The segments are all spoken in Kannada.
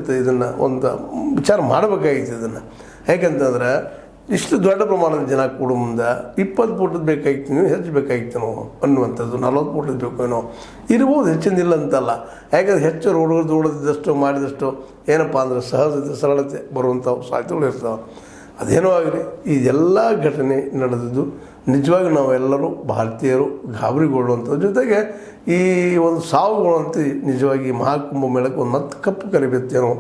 ಸಹಿತ ಇದನ್ನು ಒಂದು ವಿಚಾರ ಮಾಡಬೇಕಾಗಿತ್ತು ಇದನ್ನು. ಯಾಕಂತಂದ್ರೆ ಇಷ್ಟು ದೊಡ್ಡ ಪ್ರಮಾಣದ ಜನ ಕೂಡ ಮುಂದೆ 20 ಫೂಟದ ಬೇಕಾಗಿತ್ತು, ನೀವು ಹೆಚ್ಚು ಬೇಕಾಗಿತ್ತು ಅನ್ನುವಂಥದ್ದು, 40 ಫೂಟದ ಬೇಕು ಏನೋ ಇರ್ಬೋದು, ಹೆಚ್ಚಿಂದಿಲ್ಲ ಅಂತಲ್ಲ. ಯಾಕಂದ್ರೆ ಹೆಚ್ಚು ರೋಡ್ಗಳು ದೂಡದಿದ್ದಷ್ಟು ಮಾಡಿದಷ್ಟು ಏನಪ್ಪ ಅಂದರೆ ಸಹಜತೆ ಸರಳತೆ ಬರುವಂಥ ಸಾಧ್ಯತೆಗಳು ಇರ್ತಾವೆ. ಅದೇನೋ ಆಗಲಿ, ಇದೆಲ್ಲ ಘಟನೆ ನಡೆದಿದ್ದು ನಿಜವಾಗಿ ನಾವೆಲ್ಲರೂ ಭಾರತೀಯರು ಗಾಬರಿಗೊಳ್ಳುವಂಥದ್ದು. ಜೊತೆಗೆ ಈ ಒಂದು ಸಾವುಗಳಂತೂ ನಿಜವಾಗಿ ಮಹಾಕುಂಭ ಮೇಳಕ್ಕೆ ಒಂದು ಮತ್ತೆ ಕಪ್ಪು ಕರಿಬೇಕೇನೋ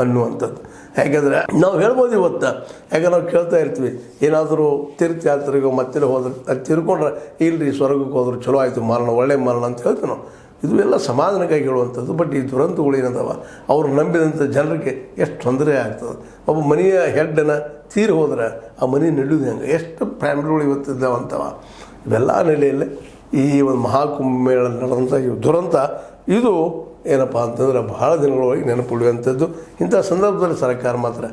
ಅನ್ನುವಂಥದ್ದು. ಯಾಕೆಂದರೆ ನಾವು ಹೇಳ್ಬೋದು ಇವತ್ತು, ಯಾಕೆ ನಾವು ಕೇಳ್ತಾ ಇರ್ತೀವಿ, ಏನಾದರೂ ತೀರ್ಥಯಾತ್ರೆಗೆ ಮತ್ತೆ ಹೋದ್ರೆ ಅದು ತಿರ್ಕೊಂಡ್ರೆ ಇಲ್ಲರಿ ಸ್ವರ್ಗಕ್ಕೆ ಹೋದ್ರೆ ಚಲೋ ಆಯಿತು ಮರಣ, ಒಳ್ಳೆಯ ಮರಣ ಅಂತ ಹೇಳ್ತೀವಿ ನಾವು. ಇದು ಎಲ್ಲ ಸಮಾಧಾನಕ್ಕಾಗಿ ಹೇಳುವಂಥದ್ದು. ಬಟ್ ಈ ದುರಂತಗಳು ಏನದಾವ ಅವ್ರು ನಂಬಿದಂಥ ಜನರಿಗೆ ಎಷ್ಟು ತೊಂದರೆ ಆಗ್ತದೆ. ಒಬ್ಬ ಮನೆಯ ಹೆಡ್ಡನ್ನು ತೀರಿ ಹೋದ್ರೆ ಆ ಮನೆ ನಡೆಯೋದು ಹೆಂಗೆ, ಎಷ್ಟು ಫ್ಯಾಮಿಲಿಗಳು ಇವತ್ತಿದ್ದಾವಂತವ. ಇವೆಲ್ಲ ನೆಲೆಯಲ್ಲೇ ಈ ಒಂದು ಮಹಾಕುಂಭ ಮೇಳ ನಡೆದಂಥ ಈ ದುರಂತ ಇದು ಏನಪ್ಪ ಅಂತಂದ್ರೆ ಭಾಳ ದಿನಗಳೊಳಗೆ ನೆನಪುಳಿಯುವಂಥದ್ದು. ಇಂಥ ಸಂದರ್ಭದಲ್ಲಿ ಸರ್ಕಾರ ಮಾತ್ರ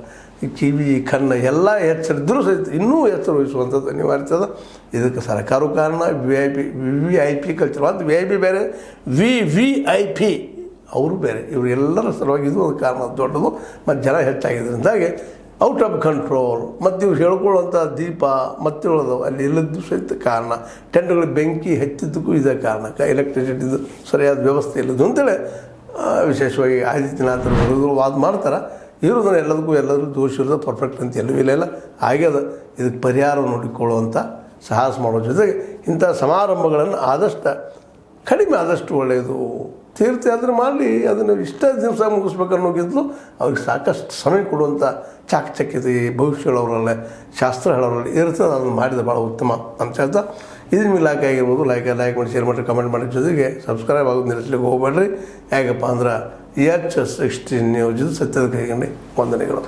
ಈ ಕಿವಿ ಕಣ್ಣು ಎಲ್ಲ ಎಚ್ಚರಿದ್ದರೂ ಸಹಿತ ಇನ್ನೂ ಎಚ್ಚರ ವಹಿಸುವಂಥದ್ದು ಅನಿವಾರ್ಯತೆ. ಇದಕ್ಕೆ ಸರ್ಕಾರವು ಕಾರಣ, ವಿ ಐ ಪಿ ಕಲ್ಚರ್ ಮತ್ತು VIP ಬೇರೆ, VVIP ಅವರು ಬೇರೆ, ಇವರೆಲ್ಲರ ಸಲುವಾಗಿ ಇದು ಒಂದು ಕಾರಣ ದೊಡ್ಡದು. ಮತ್ತು ಜನ ಹೆಚ್ಚಾಗಿದ್ದರಿಂದಾಗಿ ಔಟ್ ಆಫ್ ಕಂಟ್ರೋಲ್ ಮತ್ತು ಇವ್ರು ಹೇಳ್ಕೊಳ್ಳುವಂಥ ದೀಪ ಮತ್ತಿರೋದು ಅಲ್ಲಿ ಇಲ್ಲದ್ದು ಸಹಿತ ಕಾರಣ. ಟೆಂಟ್ಗಳಿಗೆ ಬೆಂಕಿ ಹೆಚ್ಚಿದ್ದಕ್ಕೂ ಇದೇ ಕಾರಣಕ್ಕೆ ಎಲೆಕ್ಟ್ರಿಸಿಟಿದು ಸರಿಯಾದ ವ್ಯವಸ್ಥೆ ಇಲ್ಲದು ಅಂತೇಳಿ ವಿಶೇಷವಾಗಿ ಆದಿತ್ಯನಾಥರು ವಿರೋಧಗಳು ವಾದ ಮಾಡ್ತಾರೆ. ಇರೋದನ್ನು ಎಲ್ಲದಕ್ಕೂ ದೋಷ ಇರೋದು ಪರ್ಫೆಕ್ಟ್ ಅಂತ ಎಲ್ಲವೂ ಇಲ್ಲ ಆಗ್ಯದ. ಇದಕ್ಕೆ ಪರಿಹಾರ ನೋಡಿಕೊಳ್ಳುವಂಥ ಸಾಹಸ ಮಾಡೋ ಜೊತೆಗೆ ಇಂಥ ಸಮಾರಂಭಗಳನ್ನು ಆದಷ್ಟು ಕಡಿಮೆ ಆದಷ್ಟು ಒಳ್ಳೆಯದು. ತೀರ್ಥಯಾತ್ರೆ ಮಾಡಲಿ, ಅದನ್ನು ಇಷ್ಟ ದಿವಸ ಮುಗಿಸ್ಬೇಕನ್ನೋಗಿಂತಲೂ ಅವ್ರಿಗೆ ಸಾಕಷ್ಟು ಸಮಯ ಕೊಡುವಂಥ ಚಾಕಚಕ್ಯತೆ ಭವಿಷ್ಯ ಹೇಳೋರಲ್ಲೇ ಶಾಸ್ತ್ರ ಹೇಳೋರಲ್ಲಿ ಇರ್ತದೆ. ಅದನ್ನು ಮಾಡಿದ ಭಾಳ ಉತ್ತಮ ಅಂತ ಹೇಳ್ತಾ ಇದನ್ನ ಮೇಲೆ ಲೈಕ್ ಆಗಿರ್ಬೋದು, ಲೈಕ್ ಮಾಡಿ, ಶೇರ್ ಮಾಡಿ, ಕಮೆಂಟ್ ಮಾಡಿ, ಜೊತೆಗೆ ಸಬ್ಸ್ಕ್ರೈಬ್ ಆಗೋದು ನಿಲ್ಲಿಸ್ಲಿಕ್ಕೆ ಹೋಗಬೇಡ್ರಿ. ಯಾಕಪ್ಪ ಅಂದ್ರೆ H16 ನ್ಯೂಸ್ ಸತ್ಯದ ಕೈಗಂಡೆ ವಂದನೆಗಳು.